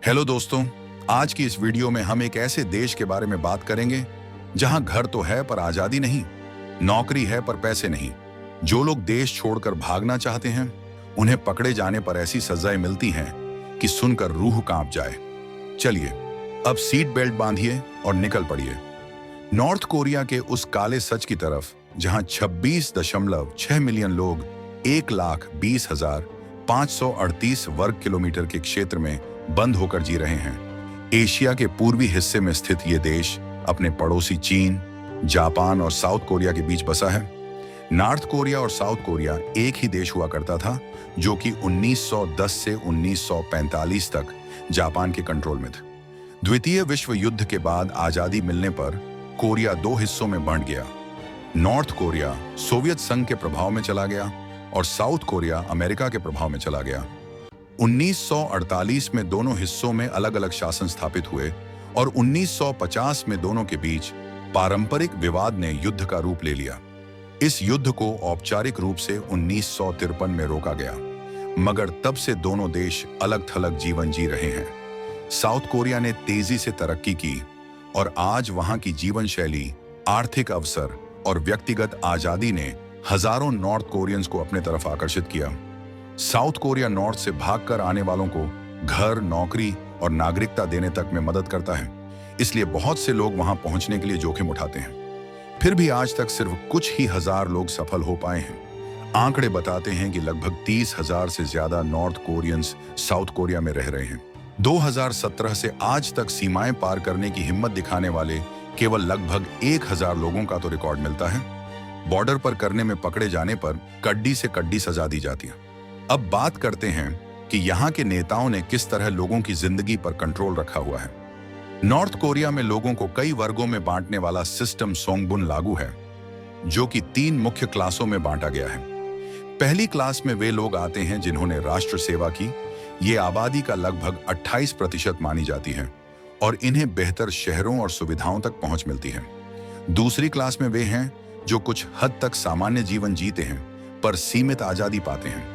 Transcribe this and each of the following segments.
Hello दोस्तों, आज की इस वीडियो में हम एक ऐसे देश के बारे में बात करेंगे जहां घर तो है पर आजादी नहीं, नौकरी है पर पैसे नहीं। जो लोग देश छोड़कर भागना चाहते हैं उन्हें पकड़े जाने पर ऐसी सजाएं मिलती हैं कि सुनकर रूह कांप जाए। चलिए अब सीट बेल्ट बांधिए और निकल पड़िए नॉर्थ कोरिया के उस काले सच की तरफ जहां 26.6 मिलियन लोग 1,20,538 वर्ग किलोमीटर के क्षेत्र में बंद होकर जी रहे हैं। एशिया के पूर्वी हिस्से में स्थित ये देश अपने पड़ोसी चीन, जापान और साउथ कोरिया के बीच बसा है। नॉर्थ कोरिया और साउथ कोरिया एक ही देश हुआ करता था जो कि 1910 से 1945 तक जापान के कंट्रोल में था। द्वितीय विश्व युद्ध के बाद आजादी मिलने पर कोरिया दो हिस्सों में बंट गया। नॉर्थ कोरिया सोवियत संघ के प्रभाव में चला गया और साउथ कोरिया अमेरिका के प्रभाव में चला गया। 1948 में दोनों हिस्सों में अलग अलग शासन स्थापित हुए और 1950 में दोनों के बीच पारंपरिक विवाद ने युद्ध का रूप ले लिया। इस युद्ध को औपचारिक रूप से 1953 में रोका गया, मगर तब से दोनों देश अलग थलग जीवन जी रहे हैं। साउथ कोरिया ने तेजी से तरक्की की और आज वहां की जीवन शैली, आर्थिक अवसर और व्यक्तिगत आजादी ने हजारों नॉर्थ कोरियंस को अपने तरफ आकर्षित किया। साउथ कोरिया नॉर्थ से भागकर आने वालों को घर, नौकरी और नागरिकता देने तक में मदद करता है, इसलिए बहुत से लोग वहां पहुंचने के लिए जोखिम उठाते हैं। फिर भी आज तक सिर्फ कुछ ही हजार लोग सफल हो पाए हैं। आंकड़े बताते हैं कि लगभग 30,000 से ज्यादा नॉर्थ कोरियंस साउथ कोरिया में रह रहे हैं। 2017 से आज तक सीमाएं पार करने की हिम्मत दिखाने वाले केवल लगभग 1,000 लोगों का तो रिकॉर्ड मिलता है। बॉर्डर पर करने में पकड़े जाने पर कड्डी से कड्डी सजा दी जाती है। अब बात करते हैं कि यहाँ के नेताओं ने किस तरह लोगों की जिंदगी पर कंट्रोल रखा हुआ है। नॉर्थ कोरिया में लोगों को कई वर्गों में बांटने वाला सिस्टम सोंगबुन लागू है, जो कि 3 मुख्य क्लासों में बांटा गया है। पहली क्लास में वे लोग आते हैं जिन्होंने राष्ट्र सेवा की। ये आबादी का लगभग 28% मानी जाती है और इन्हें बेहतर शहरों और सुविधाओं तक पहुंच मिलती है। दूसरी क्लास में वे हैं जो कुछ हद तक सामान्य जीवन जीते हैं पर सीमित आजादी पाते हैं।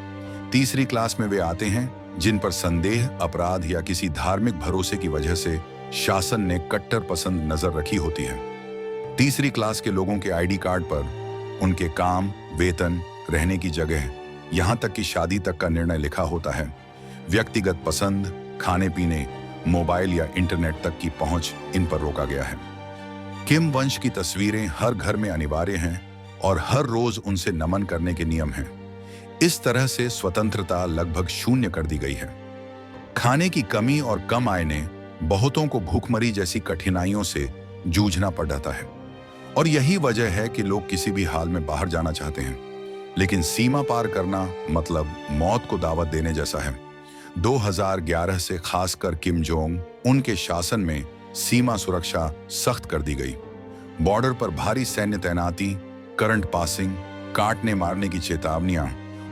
तीसरी क्लास में वे आते हैं जिन पर संदेह, अपराध या किसी धार्मिक भरोसे की वजह से शासन ने कट्टर पसंद नजर रखी होती है। तीसरी क्लास के लोगों के आईडी कार्ड पर उनके काम, वेतन, रहने की जगह, यहां तक कि शादी तक का निर्णय लिखा होता है। व्यक्तिगत पसंद, खाने पीने, मोबाइल या इंटरनेट तक की पहुंच इन पर रोका गया है। किम वंश की तस्वीरें हर घर में अनिवार्य हैं और हर रोज उनसे नमन करने के नियम हैं। इस तरह से स्वतंत्रता लगभग शून्य कर दी गई है। खाने की कमी और कम आय ने बहुतों को भूखमरी जैसी कठिनाइयों से जूझना पड़ जाता है और यही वजह है कि लोग किसी भी हाल में बाहर जाना चाहते हैं, लेकिन सीमा पार करना मतलब मौत को दावत देने जैसा है। 2011 से खासकर किम जोंग उनके शासन में सीमा सुरक्षा सख्त कर दी गई। बॉर्डर पर भारी सैन्य तैनाती, करंट पासिंग, काटने मारने की चेतावनियां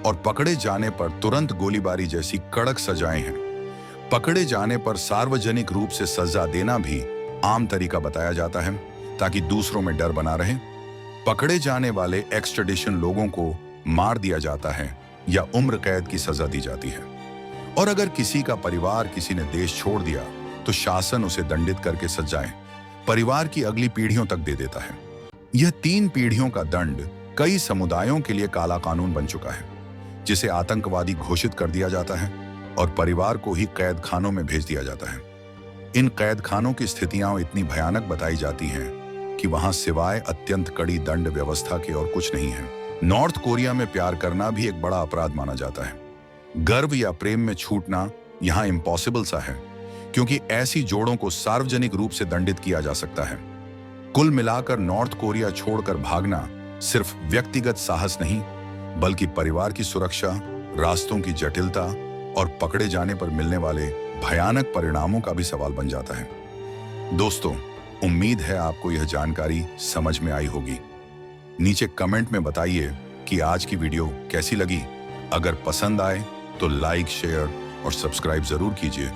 और पकड़े जाने पर तुरंत गोलीबारी जैसी कड़क सजाएं हैं। पकड़े जाने पर सार्वजनिक रूप से सजा देना भी आम तरीका बताया जाता है ताकि दूसरों में डर बना रहे। पकड़े जाने वाले एक्सट्रेडिशन लोगों को मार दिया जाता है या उम्र कैद की सजा दी जाती है। और अगर किसी का परिवार किसी ने देश छोड़ दिया तो शासन उसे दंडित करके सजाएं परिवार की अगली पीढ़ियों तक दे देता है। यह 3 पीढ़ियों का दंड कई समुदायों के लिए काला कानून बन चुका है, जिसे आतंकवादी घोषित कर दिया जाता है और परिवार को ही कैद खानों में भेज दिया जाता है। इन कैद खानों की स्थितियां इतनी भयानक बताई जाती हैं कि वहां सिवाय अत्यंत कड़ी दंड व्यवस्था के और कुछ नहीं है। नॉर्थ कोरिया में प्यार करना भी एक बड़ा अपराध माना जाता है। गर्व या प्रेम में छूटना यहाँ इम्पॉसिबल सा है, क्योंकि ऐसी जोड़ों को सार्वजनिक रूप से दंडित किया जा सकता है। कुल मिलाकर नॉर्थ कोरिया छोड़कर भागना सिर्फ व्यक्तिगत साहस नहीं, बल्कि परिवार की सुरक्षा, रास्तों की जटिलता और पकड़े जाने पर मिलने वाले भयानक परिणामों का भी सवाल बन जाता है। दोस्तों, उम्मीद है आपको यह जानकारी समझ में आई होगी। नीचे कमेंट में बताइए कि आज की वीडियो कैसी लगी। अगर पसंद आए तो लाइक, शेयर और सब्सक्राइब जरूर कीजिए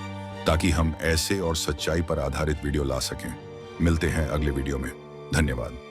ताकि हम ऐसे और सच्चाई पर आधारित वीडियो ला सकें। मिलते हैं अगले वीडियो में। धन्यवाद।